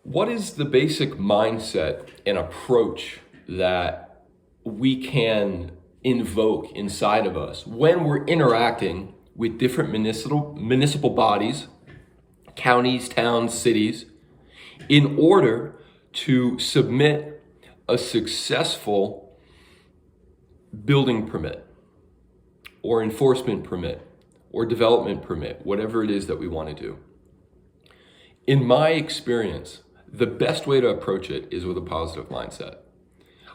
What is the basic mindset and approach that we can invoke inside of us when we're interacting with different municipal bodies, counties, towns, cities, in order to submit a successful building permit or enforcement permit or development permit, whatever it is that we want to do? In my experience, the best way to approach it is with a positive mindset.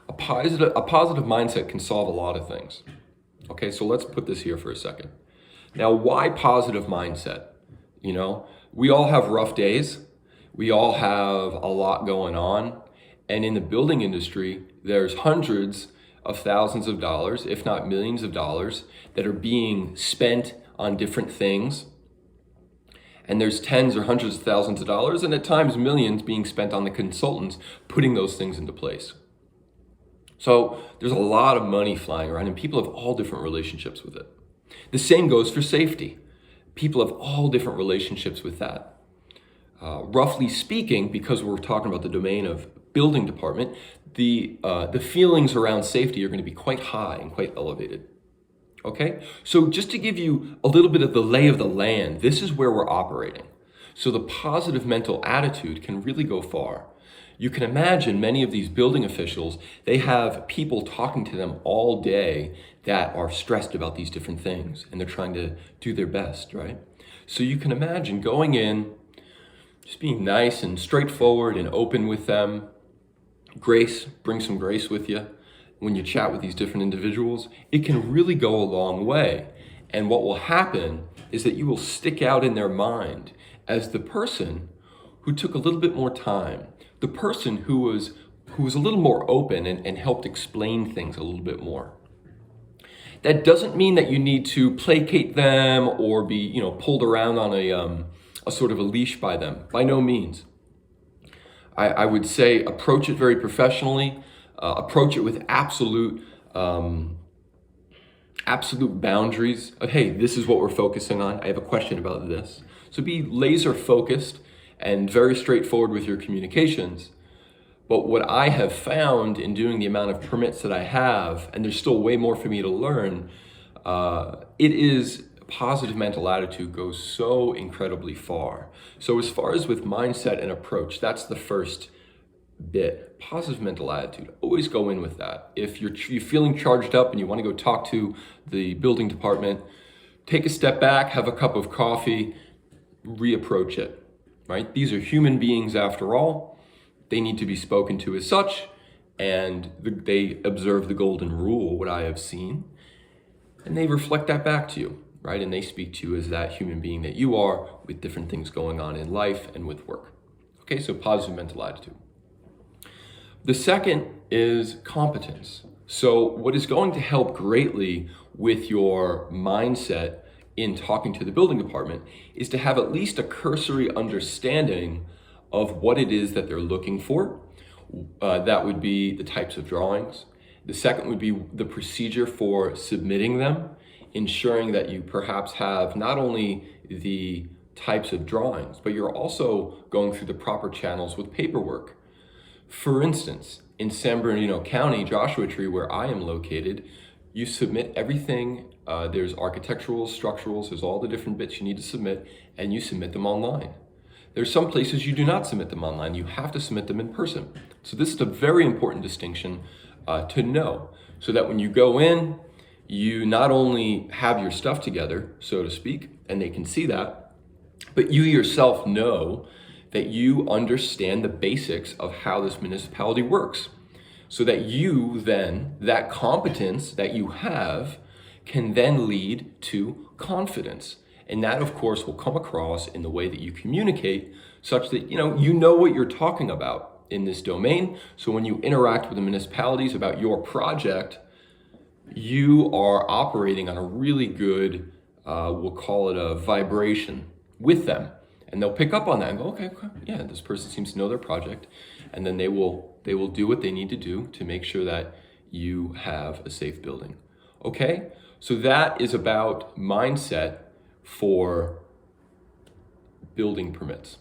A positive mindset can solve a lot of things. Okay, so let's put this here for a second. Now, why positive mindset? We all have rough days. We all have a lot going on. And in the building industry, there's hundreds of thousands of dollars, if not millions of dollars, that are being spent on different things. And there's tens or hundreds of thousands of dollars, and at times millions being spent on the consultants putting those things into place. So there's a lot of money flying around, and people have all different relationships with it. The same goes for safety. People have all different relationships with that. Roughly speaking, because we're talking about the domain of building department, the feelings around safety are going to be quite high and quite elevated. Okay, so just to give you a little bit of the lay of the land, this is where we're operating. So the positive mental attitude can really go far. You can imagine many of these building officials, they have people talking to them all day that are stressed about these different things, and they're trying to do their best, right? So you can imagine going in, just being nice and straightforward and open with them. Grace, bring some grace with you. When you chat with these different individuals, it can really go a long way. And what will happen is that you will stick out in their mind as the person who took a little bit more time, the person who was a little more open and helped explain things a little bit more. That doesn't mean that you need to placate them or be, pulled around on a sort of a leash by them. By no means. I would say approach it very professionally. Approach it with absolute boundaries of, hey, this is what we're focusing on. I have a question about this. So be laser focused and very straightforward with your communications. But what I have found in doing the amount of permits that I have, and there's still way more for me to learn, it is positive mental attitude goes so incredibly far. So as far as with mindset and approach, that's the first bit. Positive mental attitude, always go in with that. If you're feeling charged up and you want to go talk to the building department, take a step back, have a cup of coffee, reapproach it, right? These are human beings after all. They need to be spoken to as such, and they observe the golden rule, what I have seen, and they reflect that back to you, right? And they speak to you as that human being that you are with different things going on in life and with work. Okay, so positive mental attitude. The second is competence. So what is going to help greatly with your mindset in talking to the building department is to have at least a cursory understanding of what it is that they're looking for. That would be the types of drawings. The second would be the procedure for submitting them, ensuring that you perhaps have not only the types of drawings, but you're also going through the proper channels with paperwork. For instance, in San Bernardino County, Joshua Tree, where I am located, you submit everything. There's architectural, structurals, there's all the different bits you need to submit, and you submit them online. There's some places you do not submit them online. You have to submit them in person. So this is a very important distinction to know, so that when you go in, you not only have your stuff together, so to speak, and they can see that, but you yourself know that you understand the basics of how this municipality works, so that you then, that competence that you have, can then lead to confidence. And that, of course, will come across in the way that you communicate, such that you know what you're talking about in this domain. So when you interact with the municipalities about your project, you are operating on a really good, we'll call it a vibration with them. And they'll pick up on that and go, okay, yeah, this person seems to know their project. And then they will do what they need to do to make sure that you have a safe building. Okay, so that is about mindset for building permits.